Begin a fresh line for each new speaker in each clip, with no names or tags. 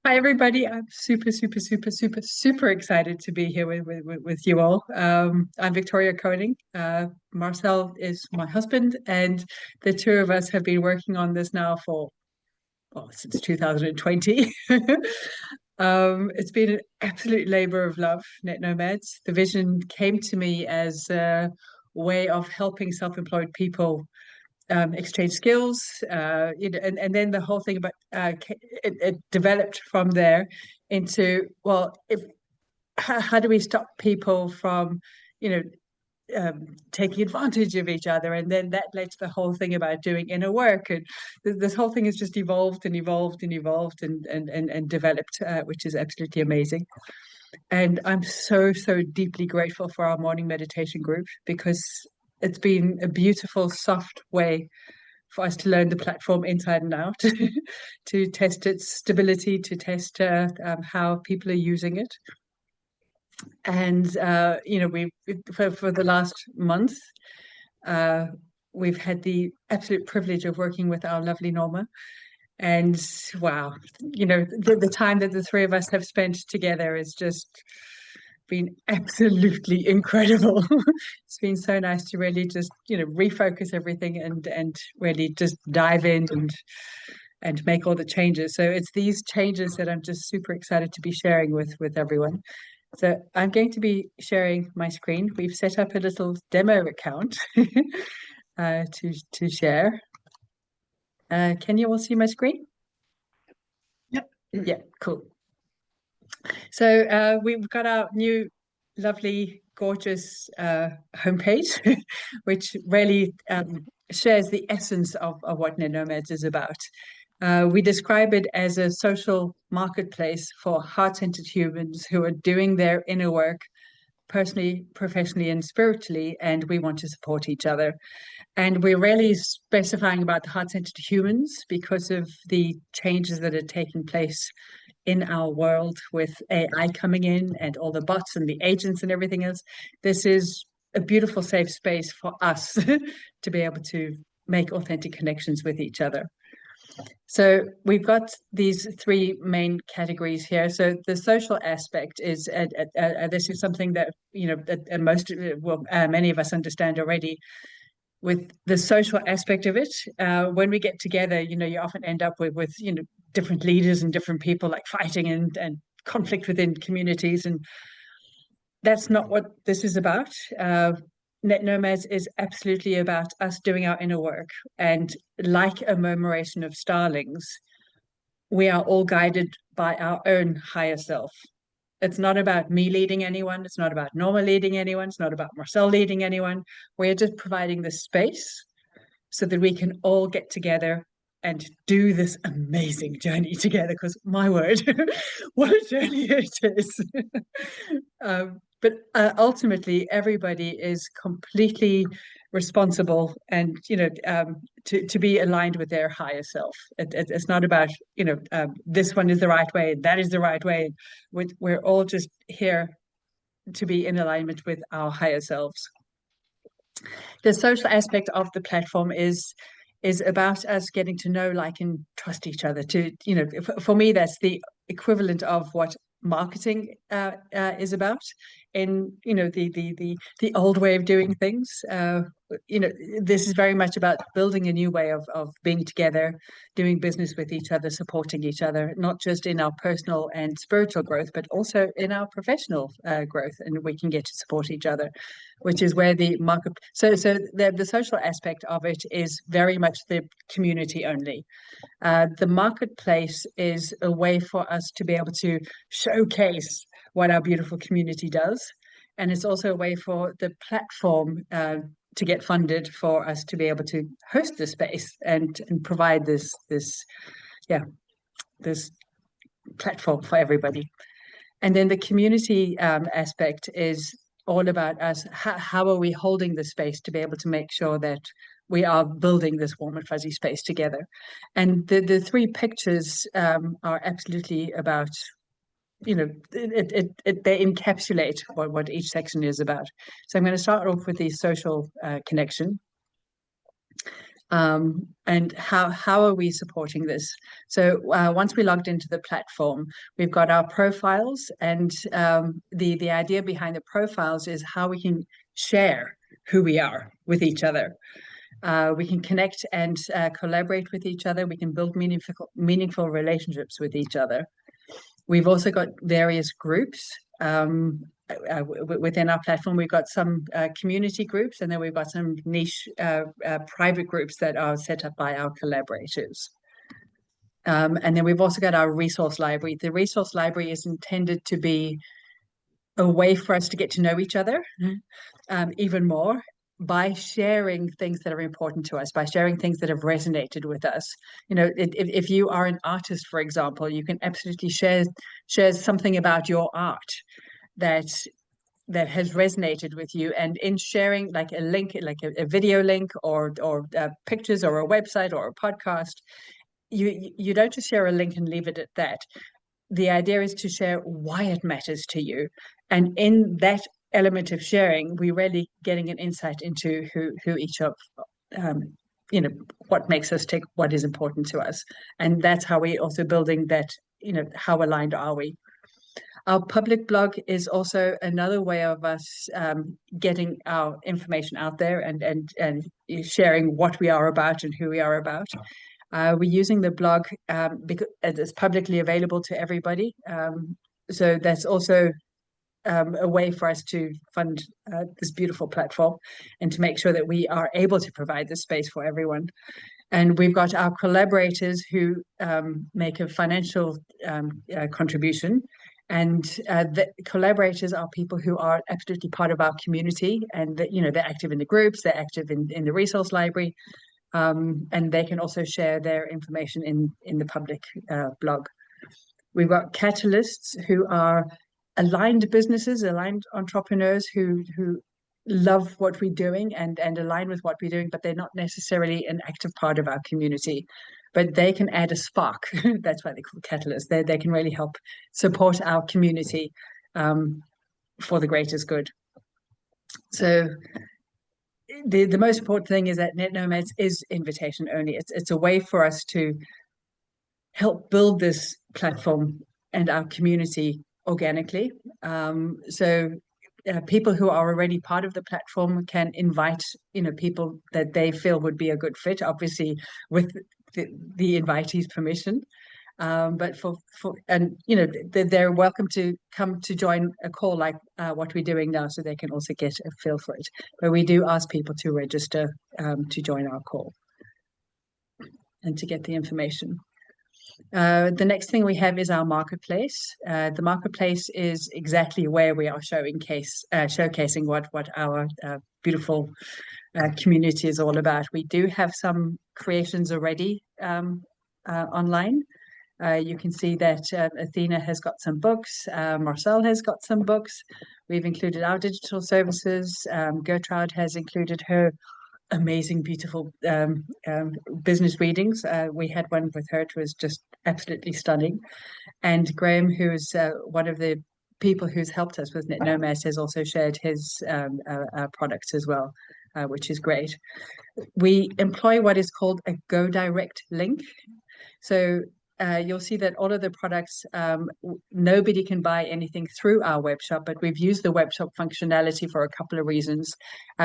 Hi, everybody. I'm super excited to be here with you all. I'm Victoria Koning. Marcel is my husband, and the two of us have been working on this now for, well, since 2020. It's been an absolute labor of love, NetNomads. The vision came to me as a way of helping self-employed people exchange skills, and then the whole thing about it developed from there into, well, if how do we stop people from, you know, taking advantage of each other, and then that led to the whole thing about doing inner work, and this whole thing has just evolved and developed, which is absolutely amazing. And I'm so deeply grateful for our morning meditation group because it's been a beautiful, soft way for us to learn the platform inside and out, to test its stability, to test how people are using it. And we for the last month, uh, we've had the absolute privilege of working with our lovely Norma. And wow, the time that the three of us have spent together is just been absolutely incredible. It's been so nice to really just, refocus everything and really just dive in and make all the changes. So it's these changes that I'm just super excited to be sharing with everyone. So I'm going to be sharing my screen. We've set up a little demo account to share. Can you all see my screen?
Yep.
Yeah, cool. So we've got our new, lovely, gorgeous homepage, which really shares the essence of what NetNomads is about. We describe it as a social marketplace for heart-centered humans who are doing their inner work personally, professionally, and spiritually, and we want to support each other. And we're really specifying about the heart-centered humans because of the changes that are taking place in our world with AI coming in and all the bots and the agents and everything else. This is a beautiful, safe space for us to be able to make authentic connections with each other. So we've got these three main categories here. So the social aspect is, this is something that, many of us understand already. With the social aspect of it, when we get together, you often end up with different leaders and different people like fighting and conflict within communities, and that's not what this is about. NetNomads is absolutely about us doing our inner work, and like a murmuration of starlings, we are all guided by our own higher self. It's not about me leading anyone. It's not about Norma leading anyone. It's not about Marcel leading anyone. We're just providing the space so that we can all get together and do this amazing journey together. Because my word, what a journey it is. But ultimately, everybody is completely responsible and, to be aligned with their higher self. It's not about, this one is the right way, that is the right way. We're all just here to be in alignment with our higher selves. The social aspect of the platform is about us getting to know, like, and trust each other. To, for me, that's the equivalent of what marketing is about in, the old way of doing things. This is very much about building a new way of being together, doing business with each other, supporting each other, not just in our personal and spiritual growth, but also in our professional growth. And we can get to support each other, which is where the market. So the social aspect of it is very much the community only. The marketplace is a way for us to be able to showcase what our beautiful community does. And it's also a way for the platform to get funded for us to be able to host the space and provide this platform for everybody. And then the community aspect is all about us. How are we holding the space to be able to make sure that we are building this warm and fuzzy space together? And the three pictures are absolutely about, they encapsulate what each section is about. So I'm going to start off with the social connection. And how are we supporting this? So once we logged into the platform, we've got our profiles, and the idea behind the profiles is how we can share who we are with each other. We can connect and collaborate with each other. We can build meaningful relationships with each other. We've also got various groups within our platform. We've got some community groups, and then we've got some niche private groups that are set up by our collaborators. And then we've also got our resource library. The resource library is intended to be a way for us to get to know each other even more by sharing things that are important to us, by sharing things that have resonated with us. You know, if you are an artist, for example, you can absolutely share something about your art that has resonated with you, and in sharing like a link, like a video link, or pictures, or a website, or a podcast, you don't just share a link and leave it at that. The idea is to share why it matters to you, and in that element of sharing, we're really getting an insight into who each of um, you know, what makes us tick, what is important to us, and that's how we're also building that. You know, how aligned are we? Our public blog is also another way of us getting our information out there, and sharing what we are about and who we are about. We're using the blog because it's publicly available to everybody. So that's also a way for us to fund this beautiful platform, and to make sure that we are able to provide this space for everyone. And we've got our collaborators who make a financial contribution. And the collaborators are people who are absolutely part of our community, and that, you know, they're active in the groups, they're active in the resource library, and they can also share their information in the public blog. We've got catalysts who are aligned businesses, aligned entrepreneurs who love what we're doing, and align with what we're doing, but they're not necessarily an active part of our community. But they can add a spark. That's why they're called catalysts. They can really help support our community for the greatest good. So the most important thing is that NetNomads is invitation only. It's a way for us to help build this platform and our community organically. So people who are already part of the platform can invite, you know, people that they feel would be a good fit, obviously with the invitee's permission. But and you know, they're welcome to come to join a call like what we're doing now, so they can also get a feel for it. But we do ask people to register to join our call and to get the information. The next thing we have is our marketplace. The marketplace is exactly where we are showcasing what our beautiful community is all about. We do have some creations already online. You can see that Athena has got some books, Marcel has got some books. We've included our digital services. Gertrude has included her amazing, beautiful business readings. We had one with her; it was just absolutely stunning. And Graham, who is one of the people who's helped us with NetNomads, has also shared his products as well, which is great. We employ what is called a Go Direct link. So you'll see that all of the products, nobody can buy anything through our web shop, but we've used the web shop functionality for a couple of reasons.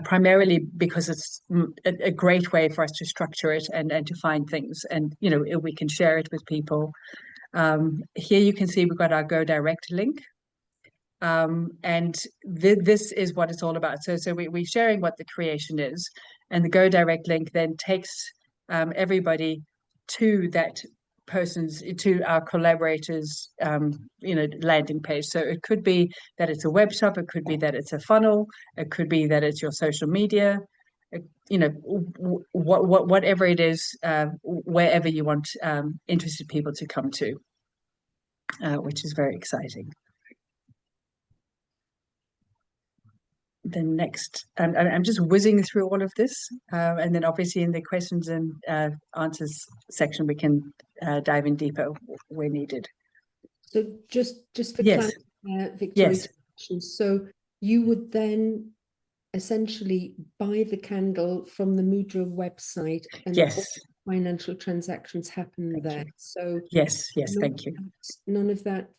Primarily because it's a great way for us to structure it, and to find things, and you know, we can share it with people. Here you can see we've got our Go Direct link. And this is what it's all about. So we're sharing what the creation is, and the Go Direct link then takes everybody to our collaborators you know, landing page. So it could be that it's a web shop, it could be that it's a funnel, it could be that it's your social media, you know, whatever it is, wherever you want interested people to come to, which is very exciting. The next, I'm just whizzing through all of this, and then obviously in the questions and answers section we can dive in deeper where needed.
So just for
Yes.
clarity, Victoria,
Yes.
so you would then essentially buy the candle from the Mudra website, and all
Yes,
financial transactions happen
thank
there.
you.
So
Yes, thank you.
none of that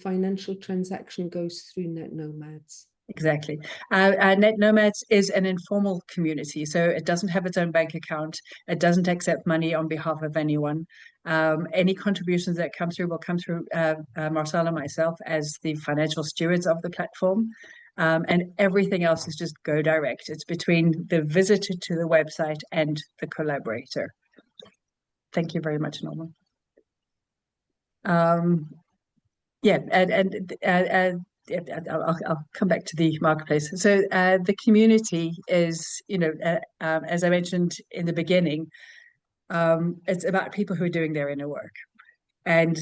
financial transaction goes through NetNomads.
Exactly. NetNomads is an informal community, so it doesn't have its own bank account. It doesn't accept money on behalf of anyone. Any contributions that come through will come through Marcel and myself as the financial stewards of the platform. And everything else is just go direct. It's between the visitor to the website and the collaborator. Thank you very much, Norman. Yeah, I'll come back to the marketplace. So the community is, as I mentioned in the beginning, it's about people who are doing their inner work. And,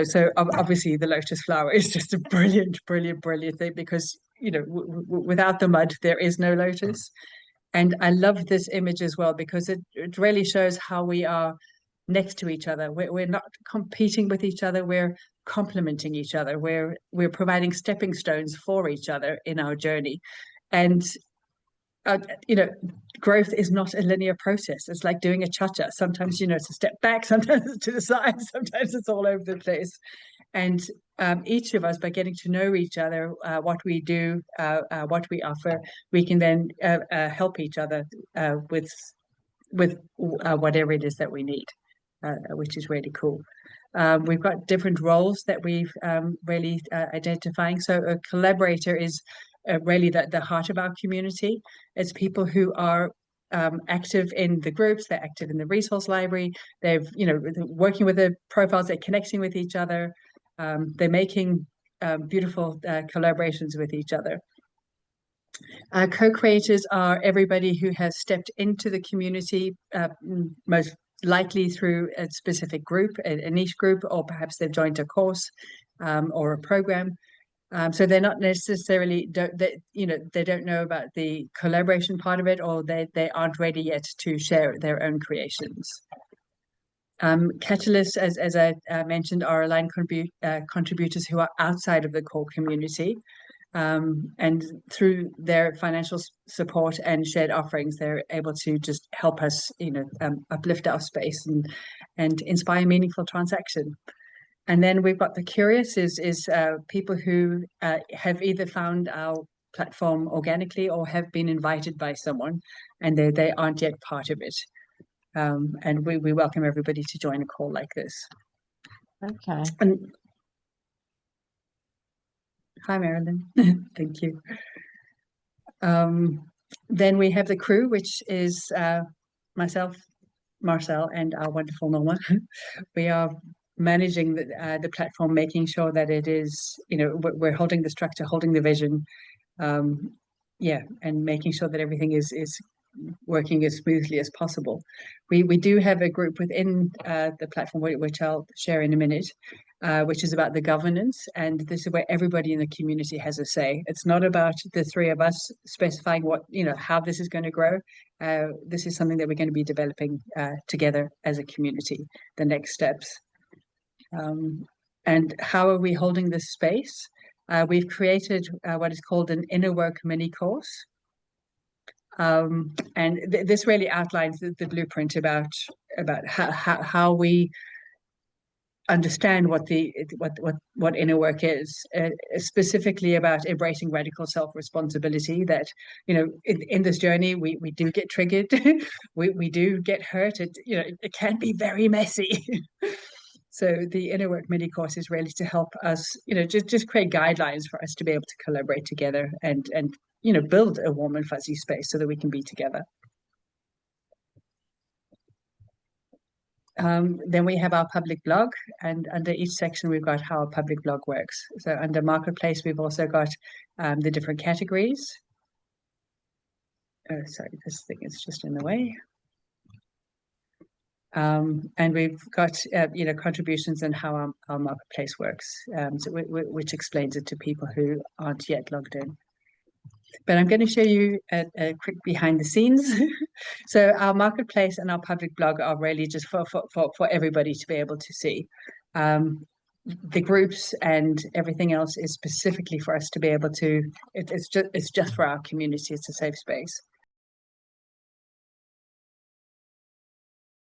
so obviously the lotus flower is just a brilliant, brilliant, brilliant thing because, without the mud, there is no lotus. And I love this image as well because it really shows how we are next to each other. We're not competing with each other. We're complementing each other. We're providing stepping stones for each other in our journey. And uh, you know, growth is not a linear process. It's like doing a cha-cha. Sometimes, it's a step back, sometimes it's to the side, sometimes it's all over the place. And each of us, by getting to know each other, what we do, what we offer, we can then help each other with whatever it is that we need, which is really cool. We've got different roles that we've really identifying. So a collaborator is really the heart of our community. It's people who are active in the groups, they're active in the resource library, they've, working with the profiles, they're connecting with each other, they're making beautiful collaborations with each other. Co-creators are everybody who has stepped into the community, most likely through a specific group, a niche group, or perhaps they've joined a course or a program. So they're not necessarily, they don't know about the collaboration part of it, or they aren't ready yet to share their own creations. Catalysts, as I mentioned, are aligned contributors who are outside of the core community. And through their financial support and shared offerings, they're able to just help us, uplift our space and inspire meaningful transaction. And then we've got the curious is people who have either found our platform organically or have been invited by someone, and they aren't yet part of it. And we welcome everybody to join a call like this.
Okay.
And hi, Marilyn. Thank you. Then we have the crew, which is myself, Marcel, and our wonderful Norma. We are managing the platform, making sure that it is, we're holding the structure, holding the vision, and making sure that everything is working as smoothly as possible. We do have a group within the platform, which I'll share in a minute, which is about the governance. And this is where everybody in the community has a say. It's not about the three of us specifying how this is going to grow. This is something that we're going to be developing together as a community, the next steps. And how are we holding this space? We've created what is called an inner work mini course. And this really outlines the blueprint about how we understand what inner work is, specifically about embracing radical self-responsibility. That in this journey we do get triggered, we do get hurt. It can be very messy. So the inner work mini course is really to help us, just create guidelines for us to be able to collaborate together and build a warm and fuzzy space so that we can be together. Then we have our public blog, and under each section we've got how our public blog works. So under marketplace we've also got the different categories. Oh, sorry, this thing is just in the way. And we've got contributions and how our marketplace works, which explains it to people who aren't yet logged in. But I'm going to show you a quick behind the scenes. So our marketplace and our public blog are really just for everybody to be able to see. the groups and everything else is specifically for us to be able to, it's just for our community. It's a safe space.